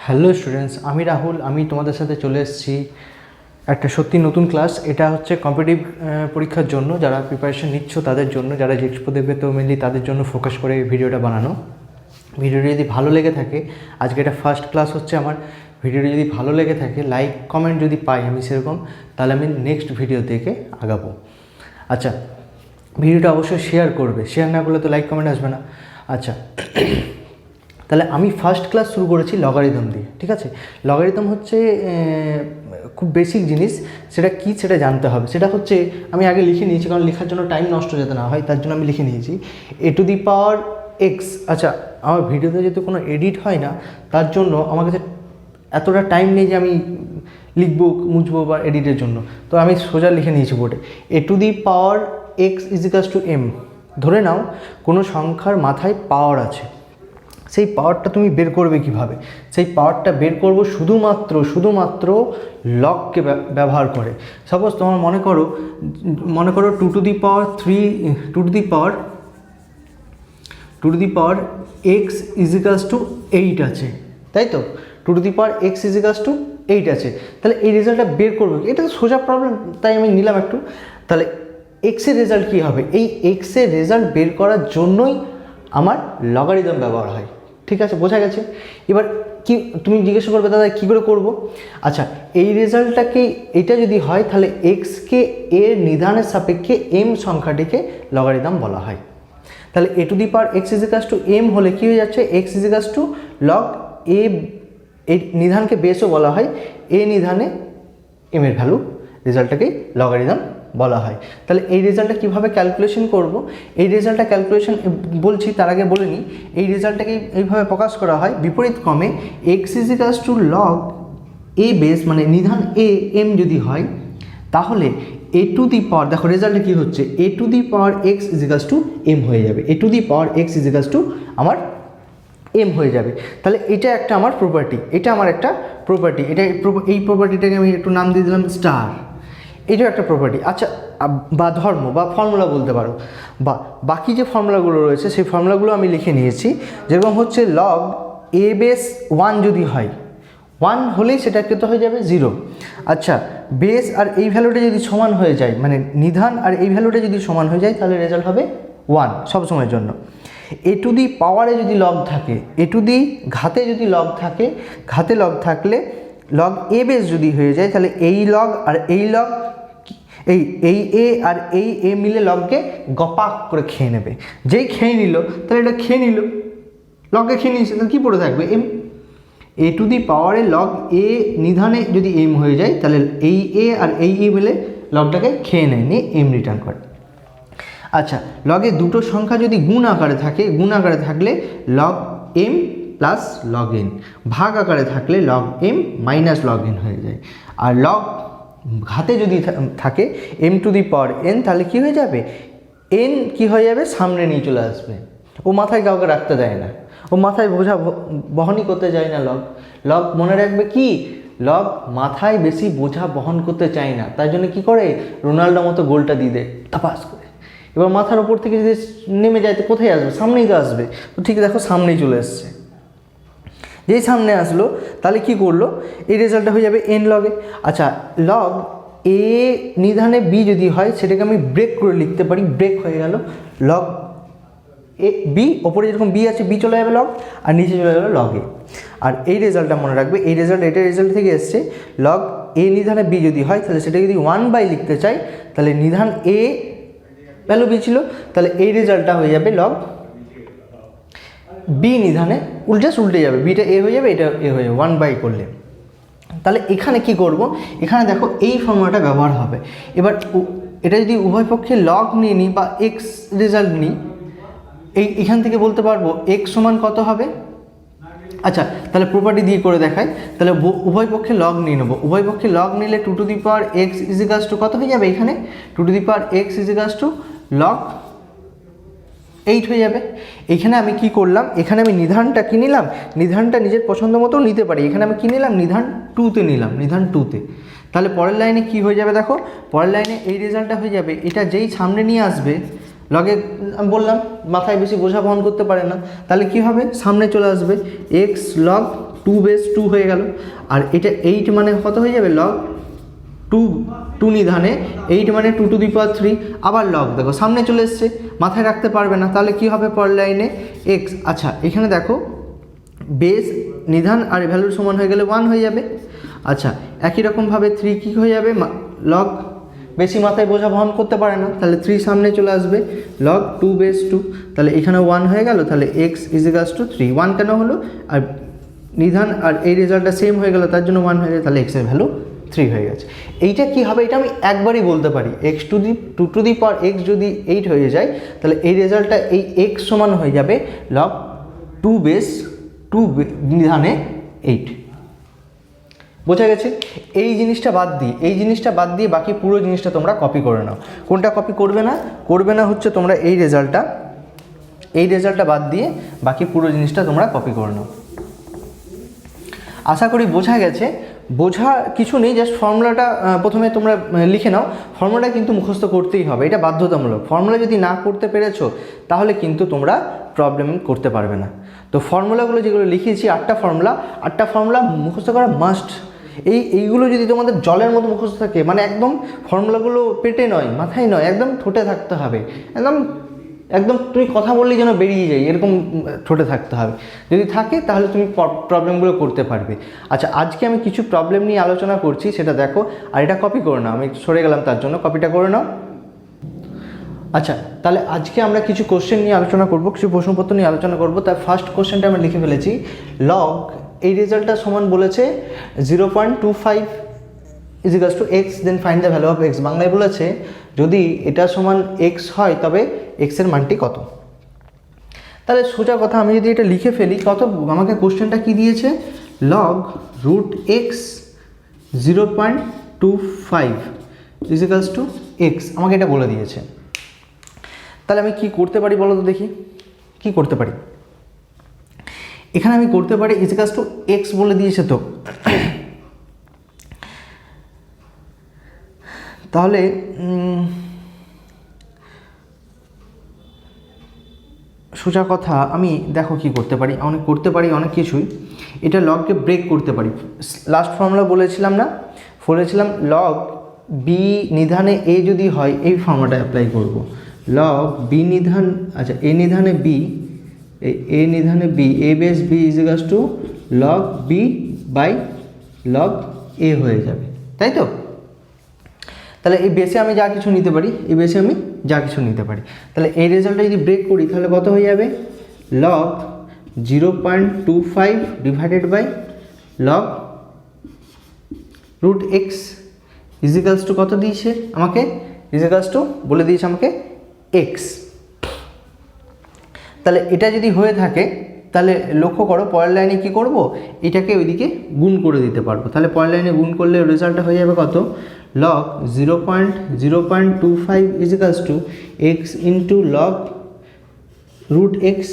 Hello students, আমি রাহুল। আমি তোমাদের সাথে চলে এসেছি একটা সত্যি নতুন ক্লাস। এটা হচ্ছে কম্পিটিটিভ পরীক্ষার জন্য, যারা প্রিপারেশন নিচ্ছ তাদের জন্য, যারা জিএক্সপো দেবে তো মেনলি তাদের জন্য ফোকাস করে এই ভিডিওটা বানানো। ভিডিওটি যদি ভালো লেগে থাকে, আজকে এটা ফার্স্ট ক্লাস হচ্ছে আমার, ভিডিওটি যদি ভালো লেগে থাকে, লাইক কমেন্ট যদি পাই আমি সেরকম, তাহলে আমি নেক্সট ভিডিও থেকে আগাবো। আচ্ছা, ভিডিওটা অবশ্যই শেয়ার করবে, শেয়ার না করলে তো লাইক কমেন্ট আসবে না। আচ্ছা, তাহলে আমি ফার্স্ট ক্লাস শুরু করেছি লগারিদম দিয়ে। ঠিক আছে, লগারিদম হচ্ছে খুব বেসিক জিনিস। সেটা কি সেটা জানতে হবে। সেটা হচ্ছে আমি আগে লিখে নিয়েছি, কারণ লেখার জন্য টাইম নষ্ট যাতে না হয় তার জন্য আমি লিখে নিয়েছি a⁴x। আচ্ছা, আমার ভিডিওতে যেহেতু কোনো এডিট হয় না, তার জন্য আমার কাছে এতটা টাইম নেই যে আমি লিখবো, মুছবো বা এডিটের জন্য। তো আমি সোজা লিখে নিয়েছি বোর্ডে a⁴x = m। ধরে নাও কোনো সংখ্যার মাথায় পাওয়ার আছে, সেই পাওয়ারটা তুমি বের করবে কিভাবে? সেই পাওয়ারটা বের করব শুধুমাত্র লগকে ব্যবহার করে। সাপোজ তোমার মনে করো 2⁴x = 8 আছে, তাই তো? 2⁴x = 8 আছে। তাহলে এই রেজাল্টটা বের করবে, এটা তো সোজা প্রবলেম, তাই আমি নিলাম একটু। তাহলে এক্সের রেজাল্ট কী হবে? এই এক্সের রেজাল্ট বের করার জন্যই আমার লগারিদম ব্যবহার হয়। ঠিক আছে, বোঝা গেছে? এবার কি তুমি জিজ্ঞাসা করবে, দাদা কী করে করব? আচ্ছা, এই রেজাল্টটাকে, এটা যদি হয় তাহলে এক্সকে এর নিধানের সাপেক্ষে এম সংখ্যাটিকে লগারিদম বলা হয়। তাহলে a⁴x = m হলে কী হয়ে যাচ্ছে? x = log a। এই নিধানকে বেসও বলা হয়, এ নিধানে এম এর ভ্যালু, রেজাল্টটাকেই লগারিদম বলা হয়। তাহলে এই রেজাল্টটা কীভাবে ক্যালকুলেশন করব? এই রেজাল্টটা ক্যালকুলেশন বলছি, তার আগে বলে নিই। এই রেজাল্টটাকে এইভাবে প্রকাশ করা হয় বিপরীত ক্রমে। x = log a বেস, মানে নিধান a m যদি হয়, তাহলে দেখো রেজাল্টে কী হচ্ছে, a⁴x = m হয়ে যাবে। a⁴x = আমার m হয়ে যাবে। তাহলে এটা একটা আমার প্রপার্টি, এটা আমার একটা প্রপার্টি। এই প্রপার্টিটাকে আমি একটু নাম দিয়ে দিলাম স্টার। এটাও একটা প্রপার্টি। আচ্ছা, বা ধর্ম বা ফর্মুলা বলতে পারো, বা বাকি যে ফর্মুলাগুলো রয়েছে সেই ফর্মুলাগুলো আমি লিখে নিয়েছি। যেরকম হচ্ছে log a বেস 1 যদি হয়, 1 হলেই সেটা কত হয়ে যাবে? 0। আচ্ছা, বেস আর এই ভ্যালুটা যদি সমান হয়ে যায়, মানে নিধান আর এই ভ্যালুটা যদি সমান হয়ে যায়, তাহলে রেজাল্ট হবে 1 সবসময়ের জন্য। a⁴ যদি লগ থাকে, ঘাতে যদি লগ থাকে, ঘাতে লগ থাকলে log a বেস যদি হয়ে যায়, তাহলে এই লগ আর এই লগ, এই এ আর এই এ মিলে লগকে গপাক করে খেয়ে নেবে। যেই খেয়ে নিল, তাহলে এটা খেয়ে নিল, লগকে খেয়ে নিয়েছে, তাহলে কী পড়ে থাকবে? m। a⁴ log a নিধানে যদি m হয়ে যায়, তাহলে এই এ আর এই এ মিলে লগটাকে খেয়ে নেয়, নিয়ে m রিটার্ন করে। আচ্ছা, লগে দুটো সংখ্যা যদি গুণ আকারে থাকলে log m plus log n, ভাগ আকারে থাকলে log m minus log n হয়ে যায়। আর লগ ঘাতে যদি থাকে m⁴n, তাহলে কি হয়ে যাবে? n কি হয়ে যাবে? সামনে নিয়ে চলে আসবে। ও মাথায় কাউকে রাখতে দেয় না, ও মাথায় বোঝা বহনই করতে চায় না। লগ মনে রাখবে কি, লগ মাথায় বেশি বোঝা বহন করতে চায় না, তাই জন্য কী করে? রোনাল্ডো মতো গোলটা দিয়ে দেয় তাপাস করে। এবার মাথার ওপর থেকে যদি নেমে যায় তো কোথায় আসবে? সামনেই তো আসবে। তো ঠিক দেখো, সামনেই চলে এসছে। যেই সামনে আসলো, তাহলে কি করলো? এই রেজাল্টটা হয়ে যাবে n লগে। আচ্ছা, log a নিধানে b যদি হয়, সেটাকে আমি ব্রেক করে লিখতে পারি, ব্রেক হয়ে গেল log a b। ওপরে যেরকম b আছে, b চলে যাবে log, আর নিচে চলে গেল log a। আর এই রেজাল্টটা মনে রাখবে, এই এটা রেজাল্ট থেকে এসছে। log a নিধানে b যদি হয়, তাহলে সেটা যদি 1/, লিখতে চাই, তাহলে নিধান a ভ্যালু b ছিল, তাহলে এই রেজাল্টটা হয়ে যাবে log b নিধানে উল্টে যাবে, বিটা a হয়ে যাবে, এটা a হয়ে যাবে 1/, করলে। তাহলে এখানে কি করব? এখানে দেখো এই ফর্মুলাটা ব্যবহার হবে। এবার এটা যদি উভয় পক্ষে লগ নিয়ে নিই বা এক্স রেজাল্ট নিই, এখান থেকে বলতে পারবো এক্স সমান কত হবে। আচ্ছা, তাহলে প্রপার্টি দিয়ে করে দেখাই। তাহলে উভয় পক্ষে লগ নিয়ে নেবো। উভয় পক্ষে লগ নিলে 2⁴x = কত হয়ে যাবে? এখানে 2⁴x = log 8 হয়ে যাবে। এখানে আমি কি করলাম? এখানে আমি নিধানটা কি নিলাম? নিধানটা নিজের পছন্দ মতো নিতে পারি। এখানে আমি কি নিলাম? নিধান 2তে নিলাম, নিধান 2তে। তাহলে পরের লাইনে কি হয়ে যাবে? দেখো, পরের লাইনে এই রেজাল্টটা হয়ে যাবে। এটা যেই সামনে নিয়ে আসবে, লগে আমি বললাম মাথায় বেশি বোঝা বহন করতে পারে না, তাহলে কি হবে? সামনে চলে আসবে x log 2 বেস 2 হয়ে গেল। আর এটা 8 মানে কত হয়ে যাবে লগ 2 নিধানে 8 মানে 2 টু দি পাওয়ার 3, আবার লগ দেখো সামনে চলে এসছে, মাথায় রাখতে পারবে না, তাহলে কি হবে পরের লাইনে এক্স। আচ্ছা এখানে দেখো বেস নিধান আর ভ্যালুর সমান হয়ে গেলে 1 হয়ে যাবে। আচ্ছা একই রকমভাবে 3 কী হয়ে যাবে লগ, বেশি মাথায় বোঝা বহন করতে পারে না, তাহলে 3 সামনে চলে আসবে লগ 2 বেস 2, তাহলে এখানে 1 হয়ে গেল, তাহলে এক্স ইজিক্যালস টু 3। 1 কেন হলো, আর নিধান আর এই রেজাল্টটা সেম হয়ে গেল তার জন্য 1 হয়ে যায়, তাহলে এক্সের ভ্যালু 3 হয়ে গেছে। এইটা কি হবে, এটা আমি একবারই বলতে পারি, x to the 2 two the power x যদি 8 হয়ে যায় তাহলে এই রেজাল্টটা এই এক্স সমান হয়ে যাবে লগ 2 বেস 2 নিধানে 8। বোঝা গেছে? এই জিনিসটা বাদ দিয়ে বাকি পুরো জিনিসটা তোমরা কপি করে নাও। কোনটা কপি করবে না হচ্ছে তোমরা এই রেজাল্টটা বাদ দিয়ে বাকি পুরো জিনিসটা তোমরা কপি করে নাও। আশা করি বোঝা গেছে। বোঝা কিছু নেই, জাস্ট ফর্মুলাটা প্রথমে তোমরা লিখে নাও। ফর্মুলাটা কিন্তু মুখস্থ করতেই হবে, এটা বাধ্যতামূলক। ফর্মুলা যদি না করতে পেরেছো তাহলে কিন্তু তোমরা প্রবলেম করতে পারবে না। তো ফর্মুলাগুলো যেগুলো লিখিয়েছি 8টা ফর্মুলা মুখস্থ করা মাস্ট। এইগুলো যদি তোমাদের জলের মতো মুখস্থ থাকে, মানে একদম ফর্মুলাগুলো পেটে নয়, মাথায় নয়, একদম ঠোঁটে থাকতে হবে, একদম তুমি কথা বললেই যেন বেরিয়ে যায় এরকম ঠোঁটে থাকতে হবে। যদি থাকে তাহলে তুমি প্রবলেমগুলো করতে পারবে। আচ্ছা আজকে আমি কিছু প্রবলেম নিয়ে আলোচনা করছি, সেটা দেখো। আর এটা কপি করে নাও, আমি সরে গেলাম তার জন্য কপিটা করে নাও। আচ্ছা তাহলে আজকে আমরা কিছু কোশ্চেন নিয়ে আলোচনা করব, কিছু প্রশ্নপত্র নিয়ে আলোচনা করব। তার ফার্স্ট কোশ্চেনটা আমরা লিখে ফেলেছি, লগ এই রেজাল্টটা সমান বলেছে 0.25 equals to x, then find the value of x. বাংলায় বলেছে যদি এটা সমান এক্স হয় তবে এক্সের মানটি কত। তাহলে সোজা কথা আমি যদি এটা লিখে ফেলি, কত আমাকে কোশ্চেনটা কি দিয়েছে, log root x 0.25 equals to x, আমাকে এটা বলে দিয়েছে। তাহলে আমি কি করতে পারি বলো তো দেখি, কি করতে পারি। এখানে আমি করতে পারি ইজিক্যালস টু এক্স বলে দিয়েছে, তো তাহলে সোজা কথা আমি দেখো কি করতে পারি, অনেক কিছুই। এটা লগকে ব্রেক করতে পারি। লাস্ট ফর্মুলা বলেছিলাম লগ বি নিধানে এ যদি হয়, এই ফর্মুলাটা অ্যাপ্লাই করব। লগ বি নিধান, আচ্ছা এ নিধানে b, a base b is equals to log b by log a হয়ে যাবে, তাই তো? তাহলে এই বেসে আমি যা কিছু নিতে পারি, তাহলে এই রেজাল্টটা যদি ব্রেক করি তাহলে কত হয়ে যাবে, log 0.25 divided by log root x equals to কত দিয়েছে আমাকে, ইজিক্যালস টু বলে দিয়েছে আমাকে এক্স। তাহলে এটা যদি হয়ে থাকে তাহলে লক্ষ্য করো পরের লাইনে কি করব, এটাকে ওইদিকে গুণ করে দিতে পারবো। তাহলে পরের লাইনে গুণ করলে রেজাল্টটা হয়ে যাবে কত, log 0.25 equals to x into log root x.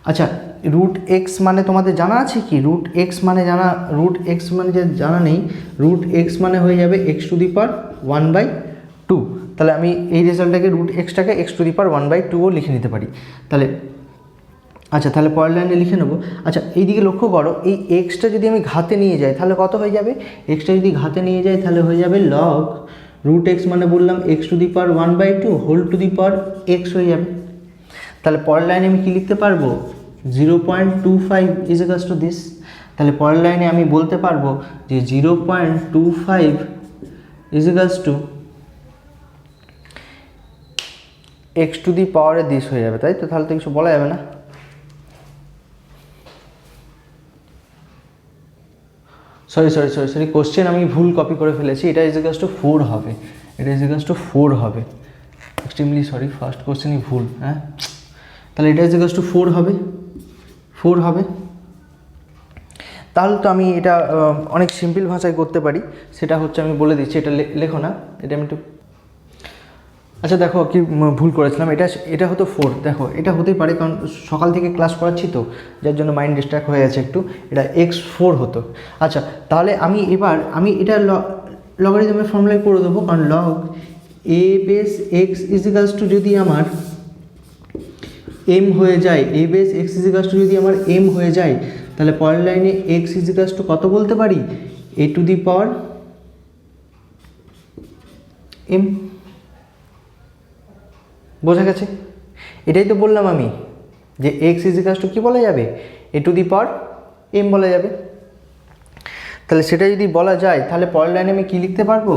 আচ্ছা রুট এক্স মানে তোমাদের জানা আছে কি, রুট এক্স মানে যে জানা নেই, রুট এক্স মানে হয়ে যাবে এক্স টু দি পাওয়ার 1/2। তাহলে আমি এই রেজাল্টটাকে রুট এক্সটাকে এক্স টু দি পাওয়ার 1/2ও লিখে নিতে পারি। তাহলে আচ্ছা তাহলে পরের লাইনে লিখে নেবো। আচ্ছা এইদিকে লক্ষ্য করো, এই এক্সটা যদি আমি ঘাতে নিয়ে যাই তাহলে কত হয়ে যাবে, এক্সটা যদি ঘাতে নিয়ে যাই তাহলে হয়ে যাবে লগ রুট এক্স মানে বললাম x to the power 1/2 whole to the power x হয়ে যাবে। তাহলে পরের লাইনে আমি কি লিখতে পারবো, 0.25 ইজিক্যালস টু দিস। তাহলে পরের লাইনে আমি বলতে পারবো যে 0.25 equals to x to the পাওয়ারে দিস হয়ে যাবে, তাই তো? তাহলে তো কিছু বলা যাবে না। সরি কোশ্চেন আমি ভুল কপি করে ফেলেছি, এটা ইজিক্যালস টু 4 হবে, এক্সট্রিমলি সরি, ফার্স্ট কোশ্চেনই ভুল। হ্যাঁ তাহলে এটা ইজিক্যালস টু 4 হবে। তাহলে তো আমি এটা অনেক সিম্পল ভাষায় করতে পারি, সেটা হচ্ছে আমি বলে দিচ্ছি, এটা লেখো না, এটা আমি একটু, আচ্ছা দেখো কি ভুল করেছিলাম, এটা হতো 4। দেখো এটা হতেই পারে কারণ সকাল থেকে ক্লাস করাচ্ছি তো, যার জন্য মাইন্ড ডিস্ট্র্যাক্ট হয়ে গেছে একটু, এটা x4 হতো। আচ্ছা তাহলে আমি এটা লগারিদমের ফর্মুলায় করে দেবো, কারণ log a base x equals two যদি আমার এম হয়ে যায়, এ বেস এক্স ইজিক্যালস টু যদি আমার এম হয়ে যায়, তাহলে পরের লাইনে এক্স ইজিকাস টু কত বলতে পারি, এ টু দি পাওয়ার এম। বোঝা গেছে? এটাই তো বললাম আমি যে এক্স ইজিকাস টু কী বলা যাবে, এ টু দি পাওয়ার এম বলা যাবে। তাহলে সেটা যদি বলা যায় তাহলে পরের লাইনে আমি কী লিখতে পারবো,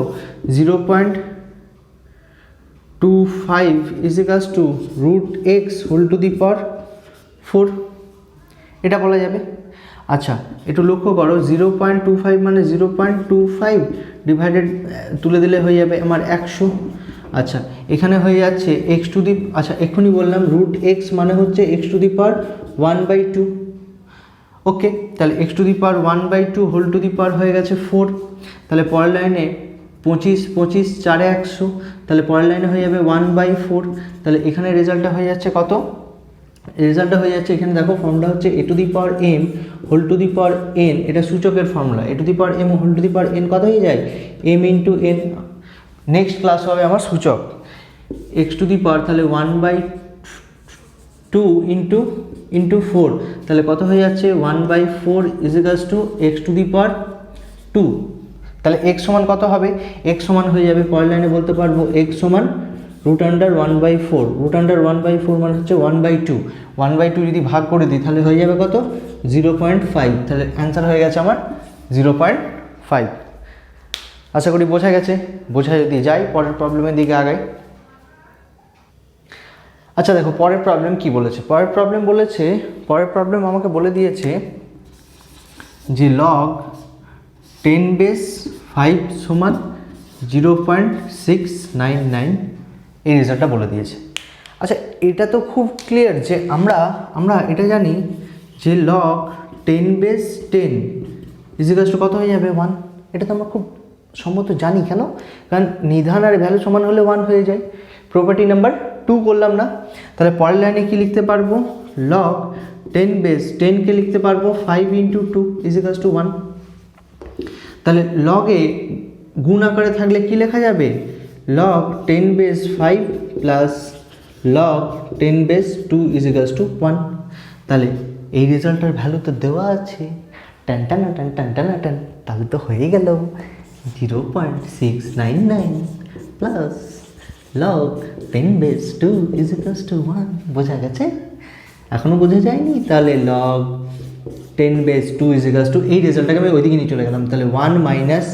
0.25 is equals to root x whole to the power 4, এটা বলা যাবে। আচ্ছা একটু লক্ষ্য করো, 0.25 মানে 0.25 ডিভাইডেড তুলে দিলে হয়ে যাবে আমার 100। আচ্ছা এখানে হয়ে যাচ্ছে এক্স টু দি, আচ্ছা এক্ষুনি বললাম রুট এক্স মানে হচ্ছে x to the power 1/2। Okay, তাহলে x to the power 1/2 whole to the power হয়ে গেছে 4। তাহলে পরের লাইনে 25 25 4 100, তাহলে পরের লাইনে হয়ে যাবে 1/4। তাহলে এখানে রেজাল্টটা হয়ে যাচ্ছে কত, রেজাল্টটা হয়ে যাচ্ছে এখানে দেখো ফর্মুলা হচ্ছে a to the power m whole to the power n, এটা সূচকের formula. A to the power m whole to the power n কত হয়ে যায়, m into n. Next class হবে আমার সূচক এক্স টু দি পাওয়ার, তাহলে 1/2 ইন্টু 4, তাহলে কত হয়ে যাচ্ছে 1/4 ইজিকালস টু এক্স টু দি পাওয়ার 2। তাহলে এক্স সমান কত হবে, এক্স সমান হয়ে যাবে পরের লাইনে বলতে পারবো এক্স সমান রুট আন্ডার 1/4, রুট আন্ডার 1/4 মানে হচ্ছে 1/2, 1/2 যদি ভাগ করে দিই তাহলে হয়ে যাবে কত 0.5। তাহলে অ্যান্সার হয়ে গেছে আমার 0.5। আশা করি বোঝা গেছে। বোঝা যদি যায় পরের প্রবলেমের দিকে আগাই। আচ্ছা দেখো পরের প্রবলেম কি বলেছে, পরের প্রবলেম আমাকে বলে দিয়েছে যে লগ 10⁵ সমান 0.699, এই রেজাল্টটা বলে দিয়েছে। আচ্ছা এটা তো খুব ক্লিয়ার যে আমরা এটা জানি যে লগ 10⁻10 ইজিকালস টু কত হয়ে যাবে 1, এটা তো আমরা খুব সম্ভবত জানি। কেন, কারণ নিধান আর ভ্যালু সমান হলে 1 হয়ে যায়। প্রপার্টি নাম্বার 2 করলাম না। তাহলে পরের লাইনে কি লিখতে পারবো, লগ 10⁻10কে লিখতে পারবো 5 ইন্টু 2 ইজিকালস টু 1। তাহলে লগে গুণ আকারে থাকলে কি লেখা যাবে, লগ 10⁻5 প্লাস লগ 10⁻2 ইজিকালস টু 1। তাহলে এই রেজাল্টের ভ্যালু তো দেওয়া আছে, টান টান টান টান টান টান, তাহলে তো হয়ে গেল 0.699 প্লাস লগ 10⁻2 ইজিকালস টু 1। বোঝা গেছে? এখনও বোঝা যায়নি? তাহলে লগ 10⁻2 ইজিকালস টু, এই রেজাল্টটাকে আমি ওইদিকে নিয়ে চলে গেলাম, তাহলে 1 মাইনাস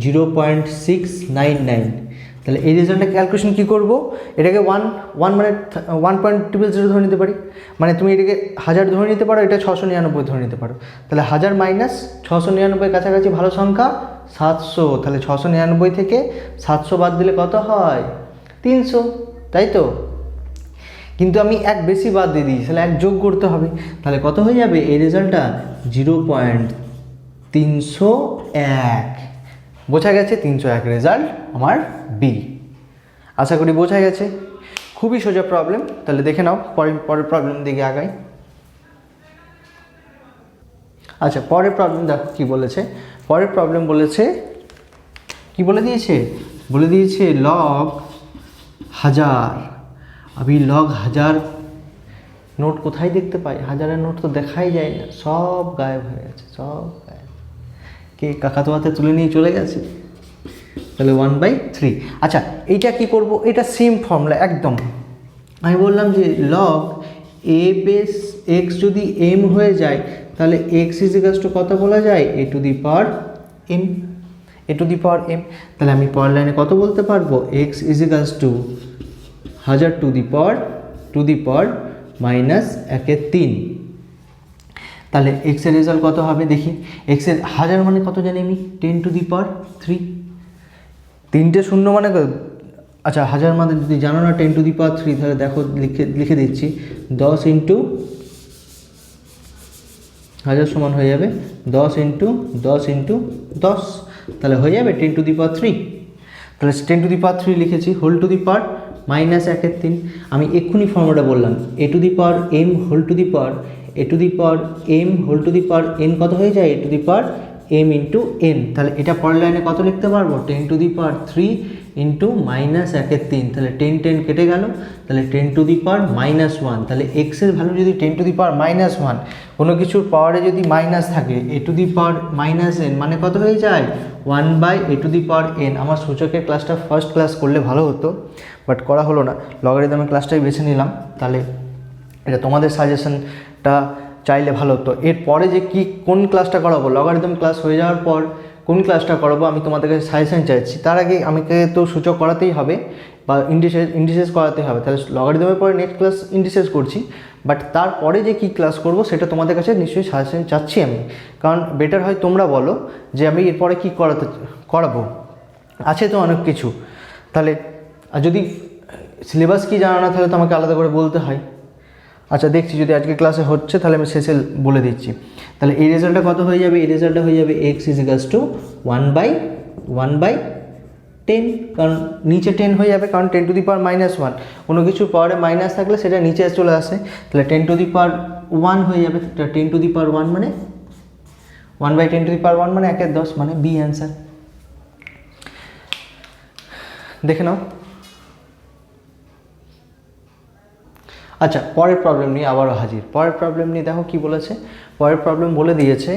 0.699। তাহলে এই রেজাল্টটা ক্যালকুলেশন কী করবো, এটাকে 1 মানে 1.00 ধরে নিতে পারি, মানে তুমি এটাকে 1000 ধরে নিতে পারো, এটা 699 ধরে নিতে পারো। তাহলে 1000 মাইনাস 699 কাছাকাছি ভালো সংখ্যা 700, তাহলে 699 থেকে 700 বাদ দিলে কত হয় 300, তাই তো? কিন্তু আমি এক বেশি বাদ দিয়ে দিই, তাহলে এক যোগ করতে হবে, তাহলে কত হয়ে যাবে এই রেজাল্টটা 0.301। বোঝা গেছে? 301 রেজাল্ট আমার বি। আশা করি বোঝা গেছে। খুবই সোজা প্রবলেম। তাহলে দেখে নাও পরের প্রবলেম দিকে আগাই। আচ্ছা পরের প্রবলেম দেখো কী বলেছে। পরের প্রবলেম বলেছে, কি বলে দিয়েছে, বলে দিয়েছে লগ 1000। আমি লগ 1000 নোট কোথায় দেখতে পাই, 1000-এর নোট তো দেখাই যায় না, সব গায়েব হয়ে গেছে, সব গায়েব। কে কাকাতোয়াতে তুলে নিয়ে চলে গেছে। তাহলে 1/3। আচ্ছা এইটা কি করব, এটা সেম ফর্মুলা একদম। আমি বললাম যে লগ এ বেস এক্স যদি এম হয়ে যায় তাহলে এক্স ইজিকালস টু কত বলা যায়, a to the power m, a to the power m. তাহলে আমি পরের লাইনে কত বলতে পারবো, x equals to 1000 to the power minus 1/3। তাহলে এক্সের রেজাল্ট কত হবে দেখি। এক্সের 1000 মানে কত জানি আমি, 10 টু দি পাওয়ার 3। 3টে শূন্য মানে, আচ্ছা 1000 মানে যদি জানো না 10 টু দি পাওয়ার 3, তাহলে দেখো লিখে দিচ্ছি 10 ইন্টু 1000 সমান হয়ে যাবে 10 ইন্টু 10, তাহলে হয়ে যাবে 10 টু দি পাওয়ার 3। তাহলে 10 টু দি পাওয়ার 3 লিখেছি, whole to the power minus 1/3। আমি এক্ষুনি ফর্মুলাটা বললাম, a to the power m whole to the power, a to the power m whole to the power n কত হয়ে যায়, a to the power m into n. তাহলে এটা পরের লাইনে কত লিখতে পারবো, 10⁻³ ইন্টু -1/3। তাহলে 10 কেটে গেল, তাহলে 10⁻⁻1। তাহলে এক্সের ভ্যালু যদি 10⁻⁻1, কোনো কিছুর পাওয়ারে যদি মাইনাস থাকে a⁻−n মানে কত হয়ে যায়, 1/a⁻n। আমার সূচকের ক্লাসটা ফার্স্ট ক্লাস করলে ভালো হতো, বাট করা হলো না, লগারিদমের ক্লাসটাই বেছে নিলাম। তাহলে এটা তোমাদের সাজেশনটা চাইলে ভালো হতো। এরপরে যে কোন ক্লাসটা করাবো, লগারিদম ক্লাস হয়ে যাওয়ার পর কোন ক্লাসটা করাবো আমি তোমাদের কাছে সাজেশন চাইছি। তার আগে আমাকে তো সূচক করাতেই হবে বা ইন্ডিসেস করাতে হবে। তাহলে লগারিদমের পরে নেক্সট ক্লাস ইন্ডিসেস করছি, বাট তারপরে যে কি ক্লাস করব সেটা তোমাদের কাছে নিশ্চয়ই সাজেশন চাচ্ছি আমি। কারণ বেটার হয় তোমরা বলো যে আমি এরপরে কী করাবো, আছে তো অনেক কিছু। তাহলে আর যদি সিলেবাস কি জানো না তাহলে তো আমাকে আলাদা করে বলতে হয়। আচ্ছা দেখছি যদি আজকে ক্লাসে হচ্ছে তাহলে আমি শেষে বলে দিচ্ছি। তাহলে এই রেজাল্টটা কত হয়ে যাবে, এই রেজাল্টটা হয়ে যাবে x = 1/10, কারণ নিচে 10 হয়ে যাবে, কারণ 10⁻−1 কোনো কিছু পাওয়ারে মাইনাস থাকলে সেটা নিচে চলে আসে। তাহলে 10⁻1 হয়ে যাবে। 10⁻1 মানে 1/10⁻1 মানে 1/10 মানে বি অ্যান্সার। দেখে নাও। আচ্ছা পরের প্রবলেম নিয়ে আবারও হাজির। পরের প্রবলেম নিয়ে দেখো কি বলেছে। পরের প্রবলেম বলে দিয়েছে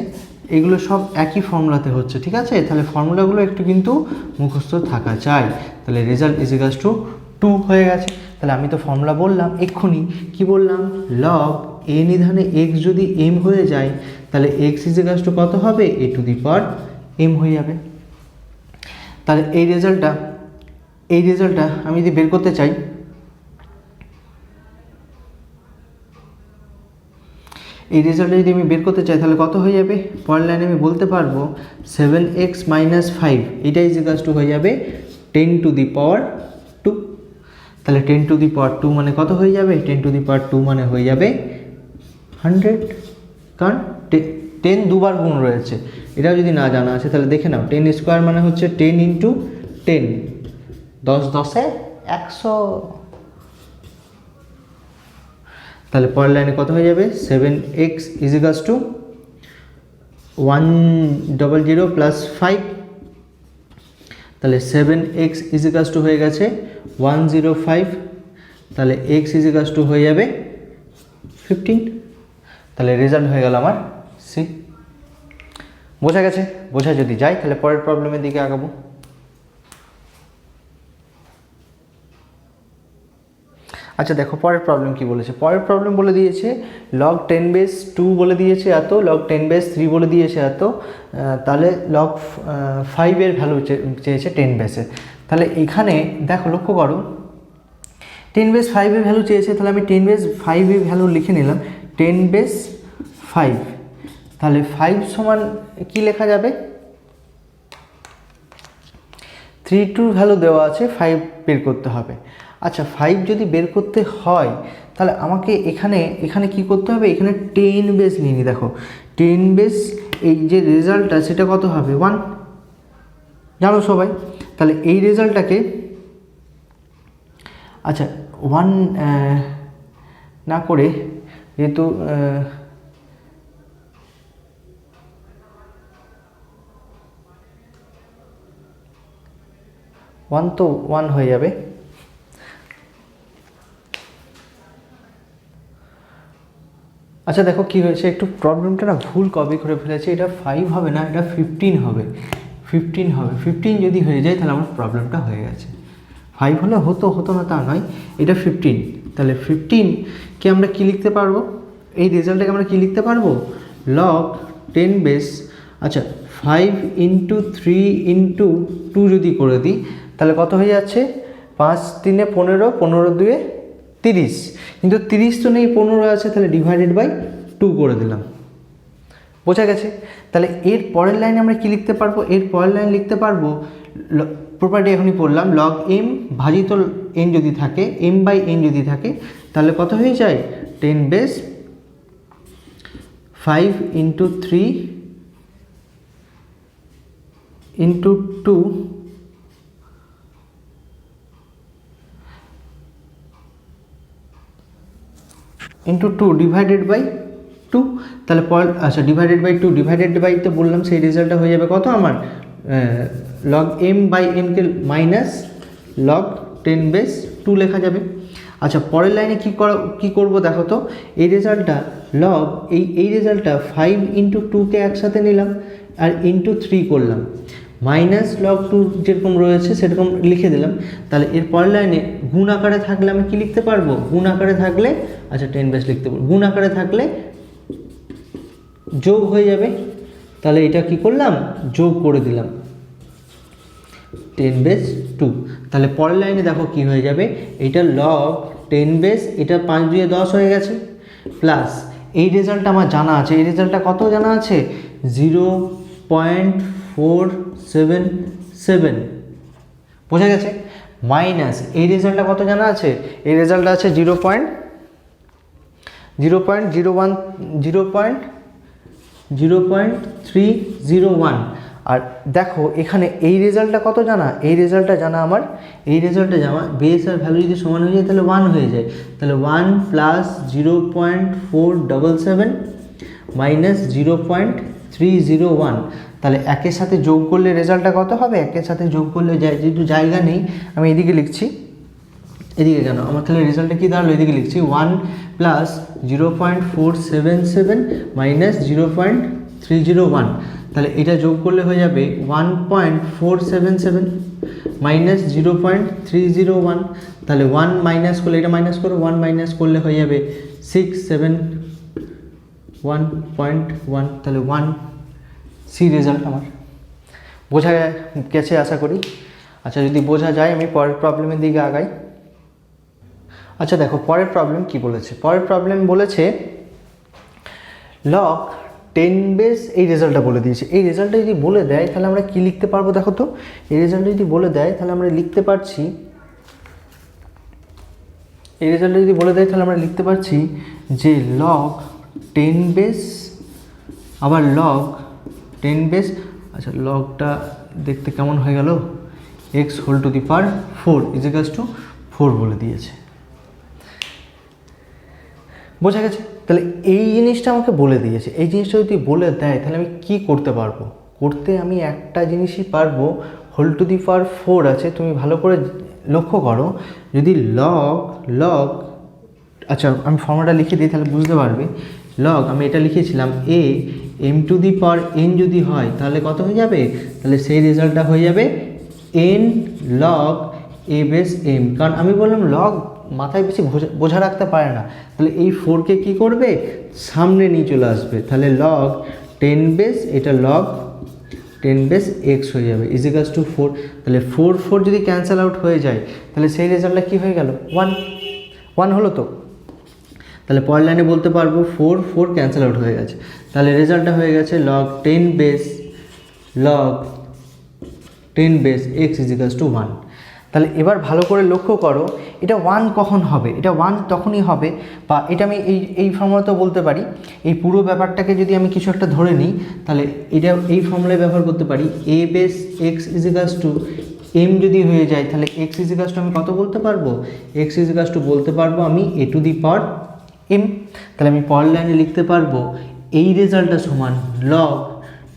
এগুলো সব একই ফর্মুলাতে হচ্ছে, ঠিক আছে। তাহলে ফর্মুলাগুলো একটু কিন্তু মুখস্থ থাকা চাই। তাহলে রেজাল্ট = 2 হয়ে গেছে। তাহলে আমি তো ফর্মুলা বললাম এক্ষুনি, কি বললাম, লগ এ নিধানে x যদি m হয়ে যায় তাহলে x = কত হবে, a⁻m হয়ে যাবে। তাহলে এই রেজাল্টটা আমি যদি বের করতে চাই, এই রেজাল্টটা যদি আমি বের করতে চাই তাহলে কত হয়ে যাবে, পরের লাইনে আমি বলতে পারবো 7x - 5 এটা = হয়ে যাবে 10⁻²। তাহলে 10⁻² মানে কত হয়ে যাবে, 10⁻² মানে হয়ে যাবে 100, কারণ 10 দুবার গুণ রয়েছে। এটাও যদি না জানা আছে তাহলে দেখে নাও, 10² মানে হচ্ছে 10 × 10, 10 10 100। তাহলে পরের লাইনে কত হয়ে যাবে, 7x = 100 + 5। তাহলে 7x = হয়ে গেছে 105। তাহলে x = হয়ে যাবে 15। তাহলে রেজাল্ট হয়ে গেল আমার সি। বোঝা গেছে? বোঝা যদি যায় তাহলে পরের প্রবলেমের দিকে আগাবো। আচ্ছা দেখো পরের প্রবলেম কি বলেছে। পরের প্রবলেম বলে দিয়েছে log 10⁻² বলে দিয়েছে এত, log 10⁻³ বলে দিয়েছে এত, তাহলে log 5 এর ভ্যালু চেয়েছে 10 তাহলে এখানে দেখো লক্ষ্য করো 10⁻5 এর ভ্যালু চেয়েছে, তাহলে আমি 10⁻5 এর ভ্যালু লিখে নিলাম 10⁻5। তাহলে 5 সমান কি লেখা যাবে, 3 2 ভ্যালু দেওয়া আছে, 5 বের করতে হবে। আচ্ছা 5 যদি বের করতে হয় তাহলে আমাকে এখানে কি করতে হবে, এখানে 10 নিয়ে নি। দেখো 10 এই যে রেজাল্টটা সেটা কত হবে, 1 জানো সবাই। তাহলে এই রেজাল্টটাকে আচ্ছা 1 না করে যেহেতু 1 তো 1 হয়ে যাবে। আচ্ছা দেখো কি হয়েছে, একটু প্রবলেমটা না ভুল কপি করে ফেলেছে। এটা 5 হবে না, এটা 15 হবে। 15 যদি হয়ে যায় তাহলে আমার প্রবলেমটা হয়ে গেছে। 5 হলে হতো না তা নয়, এটা 15। তাহলে 15কে আমরা কি লিখতে পারবো, এই রেজাল্টটাকে আমরা কি লিখতে পারবো, log 10⁻, আচ্ছা 5 × 3 × 2 যদি করে দিই তাহলে কত হয়ে যাচ্ছে, 5 3 15, 15 2 30, কিন্তু 30 তো নেই, 15 আছে, তাহলে /2 করে দিলাম। বোঝা গেছে? তাহলে এর পরের লাইনে আমরা কি লিখতে পারবো, এর পরের লাইন লিখতে পারবো, প্রপার্টি এখনই পড়লাম, log m ভাজিত n যদি থাকে, m/n যদি থাকে তাহলে কত হয়ে যায়, 10⁻5 × 3 × 2 × 2 /2 টু। তাহলে আচ্ছা divided by two, divided by তো বললাম সেই রেজাল্টটা হয়ে যাবে কত আমার log M by N K minus log 10/2 লেখা যাবে। আচ্ছা পরের লাইনে কী করবো দেখো তো, এই রেজাল্টটা লগ এই রেজাল্টটা 5 ইন্টু 2কে একসাথে নিলাম আর ইন্টু 3 করলাম, মাইনাস লগ 2 যেরকম রয়েছে সেরকম লিখে দিলাম। তাহলে এর পরের লাইনে গুণ আকারে থাকলে আমি কি লিখতে পারবো, গুণ আকারে থাকলে আচ্ছা 10 লিখতে পারবো, গুণ আকারে থাকলে যোগ হয়ে যাবে। তাহলে এটা কি করলাম, যোগ করে দিলাম 10/2। তাহলে পরের লাইনে দেখো কি হয়ে যাবে, এটা লগ 10 এটা 5 2 10 হয়ে গেছে, প্লাস এই রেজাল্টটা আমার জানা আছে, এই রেজাল্টটা কত জানা আছে 0.477, বোঝা গেছে, মাইনাস এই রেজাল্টটা কত জানা আছে, এই রেজাল্টটা আছে 0.301। আর দেখো এখানে এই রেজাল্টটা কত জানা, এই রেজাল্টটা জানা আমার, এই রেজাল্টটা জানা বেস আর ভ্যালু যদি সমান হয়ে যায় তাহলে 1 হয়ে যায়। তাহলে 1 প্লাস 0.477 মাইনাস 0.301, তাহলে একের সাথে যোগ করলে রেজাল্টটা কত হবে, একের সাথে যোগ করলে যেহেতু জায়গা নেই আমি এদিকে লিখছি, এদিকে কেন আমার তাহলে রেজাল্টটা কী দাঁড়ালো, এদিকে লিখছি 1 প্লাস 0.477 মাইনাস 0.301, তাহলে এটা যোগ করলে হয়ে যাবে 1.477 মাইনাস 0.301, তাহলে 1 মাইনাস করলে এটা মাইনাস করো, 1 মাইনাস করলে হয়ে যাবে 671.1, তাহলে 1 সি রেজাল্ট আমার। বোঝা গেছে আশা করি। আচ্ছা যদি বোঝা যায় আমি পরের প্রবলেমের দিকে আগাই। আচ্ছা দেখো পরের প্রবলেম কি বলেছে, পরের প্রবলেম বলেছে লগ 10 এই রেজাল্টটা বলে দিয়েছে। এই রেজাল্টটা যদি বলে দেয় তাহলে আমরা কি লিখতে পারবো দেখো তো, এই রেজাল্টটা যদি বলে দেয় তাহলে আমরা লিখতে পারছি, এই রেজাল্টটা যদি বলে দেয় তাহলে আমরা লিখতে পারছি যে লগ 10 আবার লগ 10, আচ্ছা লগটা দেখতে কেমন হয়ে গেল, x whole to the power 4 equals to 4 বলে দিয়েছে, বোঝা গেছে। তাহলে এই জিনিসটা আমাকে বলে দিয়েছে, এই জিনিসটা যদি বলে দেয় তাহলে আমি কি করতে পারবো, করতে আমি একটা জিনিসই পারবো, হোল টু দি পাওয়ার 4 আছে, তুমি ভালো করে লক্ষ্য করো, যদি লগ আচ্ছা আমি ফর্মুলাটা লিখে দিই তাহলে বুঝতে পারবে, লগ আমি এটা লিখেছিলাম a m two the power n যদি হয় তাহলে কত হয়ে যাবে, তাহলে সেই রেজাল্টটা হয়ে যাবে n log a base m, কারণ আমি বললাম লগ মাথায় বেশি বোঝা রাখতে পারে না, তাহলে এই 4কে কী করবে সামনে নিয়ে চলে আসবে, তাহলে লগ 10 এটা লগ 10 x হয়ে যাবে ইজিক্যালস টু 4, তাহলে 4 যদি ক্যান্সেল আউট হয়ে যায় তাহলে সেই রেজাল্টটা কী হয়ে গেল 1 হলো তো। তাহলে পরের লাইনে বলতে পারবো 4 ক্যান্সেল আউট হয়ে গেছে, তাহলে রেজাল্টটা হয়ে গেছে লগ 10 x ইজিক্যালস টু 1। তাহলে এবার ভালো করে লক্ষ্য করো এটা 1 কখন হবে, এটা 1 তখনই হবে, বা এটা আমি এই ফর্মুলাতেও বলতে পারি, এই পুরো ব্যাপারটাকে যদি আমি কিছু একটা ধরে নিই তাহলে এটা এই ফর্মুলায় ব্যবহার করতে পারি, a base x equals to m যদি হয়ে যায় তাহলে x ইজিক্যালস টু আমি কত বলতে পারবো, x ইজিক্যালস টু বলতে পারবো আমি a to the power m। তাহলে আমি পরের লাইনে লিখতে পারবো এই রেজাল্টটা সমান লগ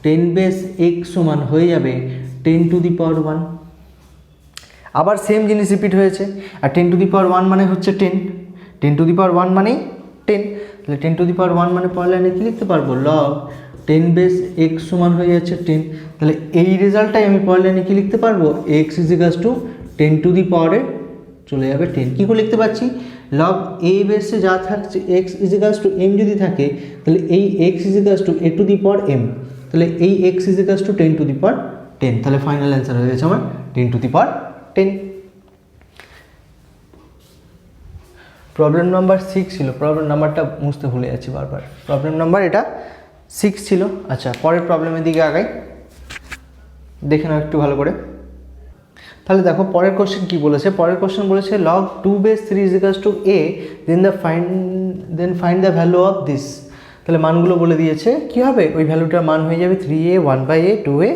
10 x সমান হয়ে যাবে 10 টু দি পাওয়ার 1। আবার সেম জিনিস রিপিট হয়েছে, আর 10 টু দি পাওয়ার 1 মানে হচ্ছে 10 টু দি পাওয়ার 1 মানেই 10, তাহলে 10 টু দি পাওয়ার 1 মানে পরের লাইনে কী লিখতে পারবো, লগ 10 x সমান হয়ে যাচ্ছে 10, তাহলে এই রেজাল্টটাই আমি পরের লাইনে কী লিখতে পারবো, x equals to 10 to the পাওয়ারে চলে যাবে 10। কী করে লিখতে পারছি, লগ a বেসে যা থাকছে x ইজিক্যালস টু m যদি থাকে তাহলে এই x equals to a to the power m, তাহলে এই x equals to 10 to the power 10, তাহলে ফাইনাল অ্যান্সার হয়ে গেছে আমার 10 to the power 10। Problem number 6 ছিল, প্রবলেম নাম্বারটা মুছতে ভুলে যাচ্ছি বারবার, প্রবলেম নাম্বার এটা 6 ছিল। আচ্ছা পরের প্রবলেমের দিকে আগাই, দেখে নাও একটু ভালো করে। তাহলে দেখো পরের কোশ্চেন কি বলেছে, পরের কোশ্চেন বলেছে log 2/3 equals to a then find the value of this. তাহলে মানগুলো বলে দিয়েছে, কি হবে ওই ভ্যালুটার মান হয়ে যাবে 3a 1/a 2a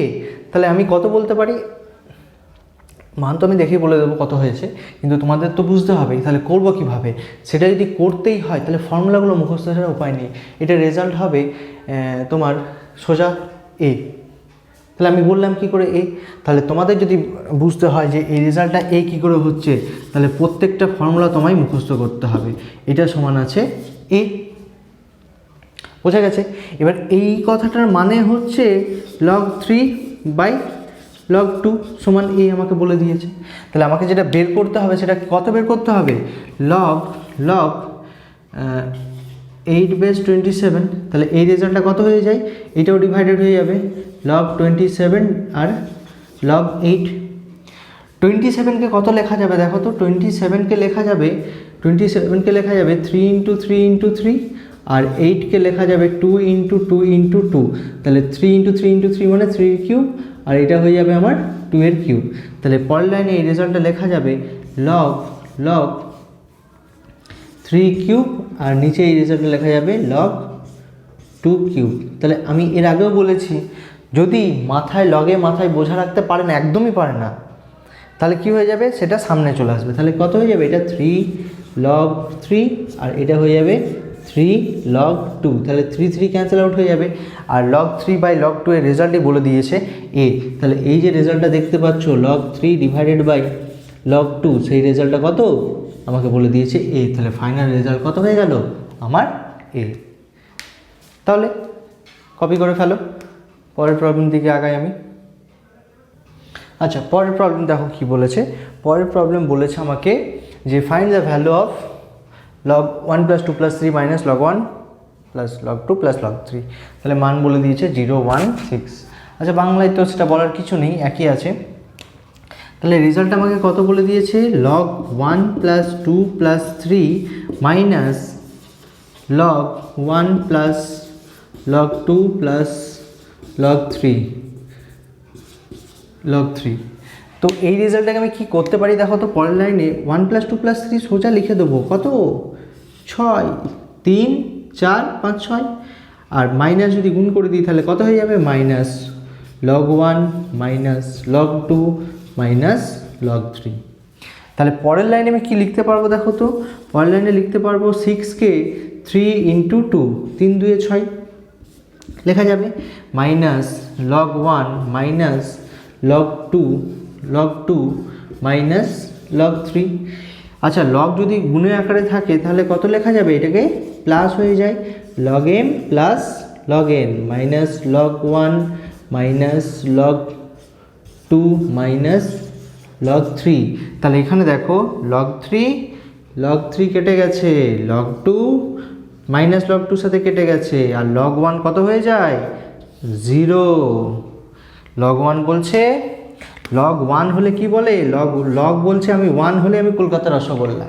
a। তাহলে আমি কত বলতে পারি, মান তো আমি দেখেই বলে দেবো কত হয়েছে, কিন্তু তোমাদের তো বুঝতে হবে তাহলে করবো কীভাবে। সেটা যদি করতেই হয় তাহলে ফর্মুলাগুলো মুখস্থ ছাড়া উপায় নেই। এটা রেজাল্ট হবে তোমার সোজা এ। তাহলে আমি বললাম কি করে এ, তাহলে তোমাদের যদি বুঝতে হয় যে এই রেজাল্টটা এ কী করে হচ্ছে, তাহলে প্রত্যেকটা ফর্মুলা তোমায় মুখস্থ করতে হবে। এটা সমান আছে এ, বোঝা গেছে? এবার এই কথাটার মানে হচ্ছে log 3/log 2 সমান এ আমাকে বলে দিয়েছে। তাহলে আমাকে যেটা বের করতে হবে সেটা কত বের করতে হবে, log 8/27। তাহলে এই রেজাল্টটা কত হয়ে যায়, এটাও ডিভাইডেড হয়ে যাবে log 27 আর log 8। 27কে কত লেখা যাবে দেখো তো, 27কে লেখা যাবে 3 × 3 × 3, আর 8কে লেখা যাবে 2 × 2 × 2। তাহলে 3 × 3 × 3 মানে 3 কিউব, আর এটা হয়ে যাবে আমার 2 এর কিউব। তাহলে পরের লাইনে এই রেজাল্টটা লেখা যাবে log 3 কিউব, আর নিচে এই রেজাল্টটা লেখা যাবে log 2 কিউব। তাহলে আমি এর আগেও বলেছি, যদি মাথায় বোঝা রাখতে পারে না, একদমই পারে না, তাহলে কি হয়ে যাবে, সেটা সামনে চলে আসবে। তাহলে কত হয়ে যাবে, এটা 3 log 3, আর এটা হয়ে যাবে 3 log 2। তাহলে 3 ক্যান্সেল আউট হয়ে যাবে, আর log 3/log 2 এর রেজাল্টই বলে দিয়েছে এ। তাহলে এই যে রেজাল্টটা দেখতে পাচ্ছ log 3/log 2, সেই রেজাল্টটা কত আমাকে বলে দিয়েছে এ। তাহলে ফাইনাল রেজাল্ট কত হয়ে গেল আমার এ। তাহলে কপি করে ফেলো, পরের প্রবলেম দিকে আগাই আমি। আচ্ছা, পরের প্রবলেম দেখো কি বলেছে। পরের প্রবলেম বলেছে আমাকে যে find the value of log 1 + 2 + 3 - log 1 + log 2 + log 3। তাহলে মান বলে দিয়েছে 0, 1, 6। আচ্ছা, বাংলায় তো সেটা বলার কিছু নেই, একই আছে। তাহলে রেজাল্ট আমাকে কত বলে দিয়েছে, log 1 + 2 + 3 minus log 1 + log 2 + log 3। তো এই রেজাল্টটাকে আমি কি করতে পারি দেখো তো, পরের লাইনে 1 + 2 + 3 সোজা লিখে দেবো, কত 6, 3, 4, 5, 6, আর মাইনাস যদি গুণ করে দিই তাহলে কত হয়ে যাবে, minus log 1 minus log 2 minus log 3। তাহলে পরের লাইনে আমি কি লিখতে পারবো দেখো তো, পরের লাইনে লিখতে পারবো 6কে 3 × 2, 3 × 2 = 6 লেখা যাবে, minus log 1 minus log 2 minus log 3। আচ্ছা, লগ যদি গুণের আকারে থাকে তাহলে কত লেখা যাবে, এটাকে প্লাস হয়ে যায়, log m plus log n minus log 1 minus log 2 minus log 3। তাহলে এখানে দেখো log 3 কেটে গেছে, log 2 মাইনাস log 2 সাথে কেটে গেছে, আর log 1 কত হয়ে যায়, 0। log 1 বলছে, log 1 হলে কি বলে, log বলছে আমি 1 হলে আমি কলকাতার রসগোল্লা,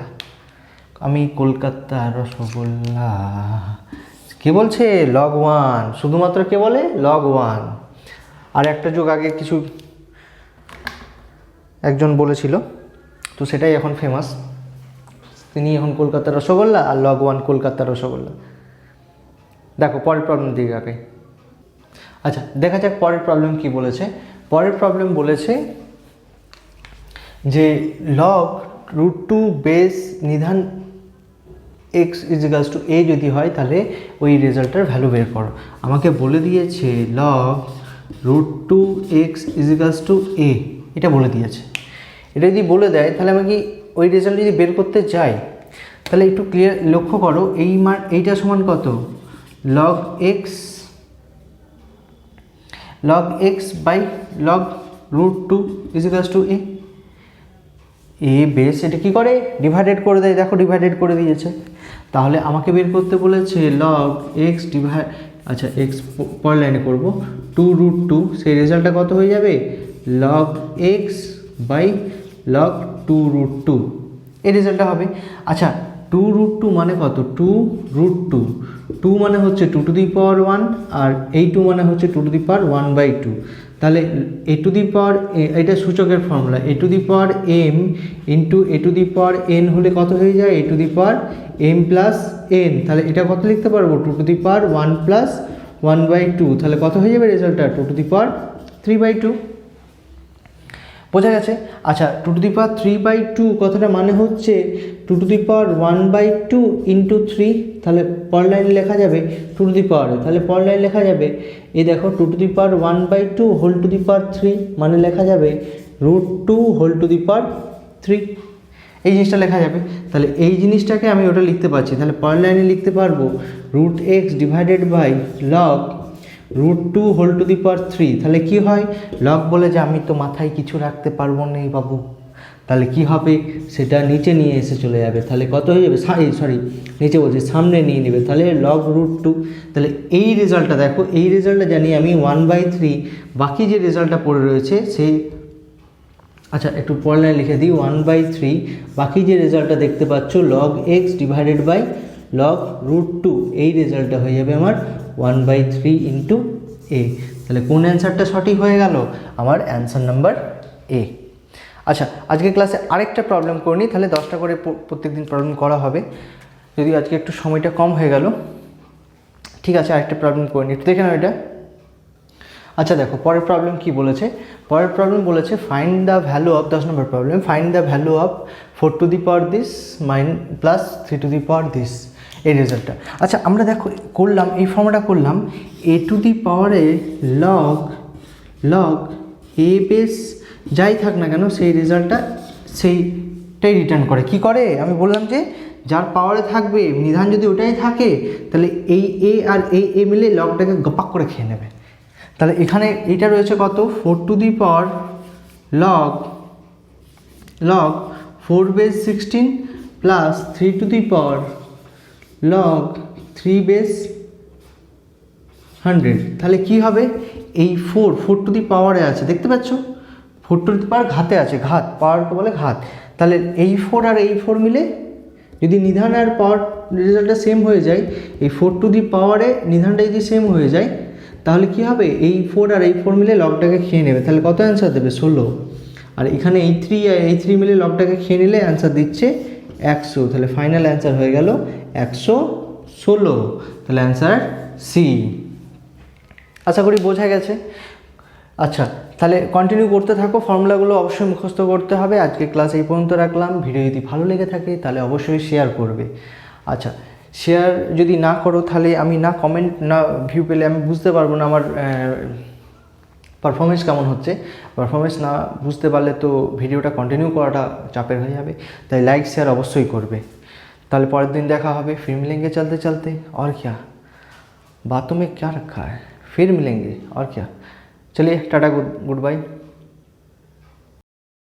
কে বলছে, log 1, শুধুমাত্র কে বলে, log 1। আর একটা যোগ আগে কিছু একজন বলেছিল, তো সেটাই এখন ফেমাস, তিনি এখন কলকাতার রসগোল্লা, আর log 1 কলকাতার রসগোল্লা। দেখো পরের প্রবলেম দিকে আগে। আচ্ছা, দেখা যাক পরের প্রবলেম কি বলেছে। পরের প্রবলেম বলেছে যে log √2 base Nidhan x = a যদি হয় তাহলে ওই রেজাল্টের ভ্যালু বের করো। আমাকে বলে দিয়েছে log √2x = a, এটা বলে দিয়েছে। এটা যদি বলে দেয় তাহলে আমাকে ওই রেজাল্ট যদি বের করতে যাই তাহলে একটু ক্লিয়ার লক্ষ্য করো, এইটা সমান কত, log x/log √2 = a। A base এটা কি করে, ডিভাইডেড করে দেয়, দেখো ডিভাইডেড করে দিয়েছে। তাহলে আমাকে বের করতে বলেছে log x আচ্ছা x পরের লাইনে করবো 2√2, সেই রেজাল্টটা কত হয়ে যাবে, log x/log 2√2, এই রেজাল্টটা হবে। আচ্ছা, 2√2 মানে কত, 2√2 মানে হচ্ছে 2 to the power 1, আর এই 2 মানে হচ্ছে 2 to the power 1/2। তাহলে a to the power, এটা সূচকের formula, a to the power m into a to the power n হলে কত হয়ে যায়, a to the power m plus n। তাহলে এটা কত লিখতে পারবো, 2 to the power 1 প্লাস 1/2। তাহলে কত হয়ে যাবে রেজাল্টটা, 2 to the power 3/2। বোঝা গেছে? আচ্ছা, 2^3/2 কথাটা মানে হচ্ছে 2^1/2 ইন্টু 3, তাহলে পরের লাইনে লেখা যাবে 2^, তাহলে পরের লাইনে লেখা যাবে এই দেখো 2^1/2 হোল টু দি পাওয়ার 3, মানে লেখা যাবে √2 হোল টু দি পাওয়ার 3, এই জিনিসটা লেখা যাবে। তাহলে এই জিনিসটাকে আমি ওটা লিখতে পারছি, তাহলে পরের লাইনে লিখতে পারবো √x divided by log √2 whole to the power 3, তাহলে কি হয়, লগ বলে যে আমি তো মাথায় কিছু রাখতে পারবো না বাবু, তাহলে কি হবে সেটা নিচে নিয়ে এসে চলে যাবে, তাহলে কত হয়ে যাবে, সরি নিচে বলছি সামনে নিয়ে নেবে, তাহলে লগ √2। তাহলে এই রেজাল্টটা দেখো, এই রেজাল্টটা জানি আমি 1/3, বাকি যে রেজাল্টটা পড়ে রয়েছে সেই, আচ্ছা একটু পরের লাইনে লিখে দিই 1/3, বাকি যে রেজাল্টটা দেখতে পাচ্ছ log x divided by log √2, এই রেজাল্টটা হয়ে যাবে আমার 1/3 ইন্টু এ। তাহলে কোন অ্যান্সারটা সঠিক হয়ে গেল, আমার অ্যান্সার নাম্বার এ। আচ্ছা, আজকে ক্লাসে আরেকটা প্রবলেম করে নিই, তাহলে 10টা করে প্রত্যেক দিন প্রবলেম করা হবে, যদি আজকে একটু সময়টা কম হয়ে গেল। ঠিক আছে, আরেকটা প্রবলেম করে নিই, একটু দেখে নাও এটা। আচ্ছা দেখো পরের প্রবলেম কি বলেছে, পরের প্রবলেম বলেছে find the value of, 10 number problem, find the value of 4 two the power this plus 3 two the power this, এই রেজাল্টটা। আচ্ছা আমরা দেখো করলাম, এই ফর্মটা করলাম a টু দি পাওয়ারে লগ এ বেস যাই থাক না কেন সেই রেজাল্টটা সেইটাই রিটার্ন করে। কি করে আমি বললাম যে যার পাওয়ারে থাকবে নিধান যদি ওটাই থাকে তাহলে এই এ আর এই এ মিলে লগটাকে গপাক করে খেয়ে নেবে। তাহলে এখানে এইটা রয়েছে কত, 4 two the power log 4 base 16 plus 3 two the power log 3 base 100। তাহলে কি হবে, এই 4 টু দি পাওয়ারে আছে দেখতে পাচ্ছ, 4 টু দি পাওয়ার ঘাতে আছে, ঘাত পাওয়ারকে বলে ঘাত, তাহলে এই 4 আর এই 4 মিলে যদি নিধান আর পাওয়ার রেজাল্টটা সেম হয়ে যায়, এই 4 টু দি পাওয়ারে নিধানটা যদি সেম হয়ে যায় তাহলে কি হবে, এই 4 আর এই 4 মিলে লগটাকে খেয়ে নেবে, তাহলে কত অ্যান্সার দেবে 16। আর এখানে এই 3 আর এই 3 মিলে লগটাকে খেয়ে নিলে অ্যান্সার দিচ্ছে 100, তাহলে ফাইনাল অ্যান্সার হয়ে গেল 116, তাহলে অ্যান্সার সি। আশা করি বোঝা গেছে। আচ্ছা তাহলে কন্টিনিউ করতে থাকো, ফর্মুলাগুলো অবশ্যই মুখস্থ করতে হবে। আজকে ক্লাস এই পর্যন্ত রাখলাম, ভিডিও যদি ভালো লেগে থাকে তাহলে অবশ্যই শেয়ার করবে। আচ্ছা শেয়ার যদি না করো তাহলে আমি না কমেন্ট না ভিউ পেলে আমি বুঝতে পারবো না আমার পারফরমেন্স কেমন হচ্ছে। পারফরমেন্স না বুঝতে পারলে তো ভিডিওটা কন্টিনিউ করাটা চাপের হয়ে যাবে, তাই লাইক শেয়ার অবশ্যই করবে। তাহলে পরের দিন দেখা হবে, फिर मिलेंगे चलते चलते, और क्या बातों में क्या रखा है, फिर मिलेंगे और क्या। चलिए टाटा, गुड बाय।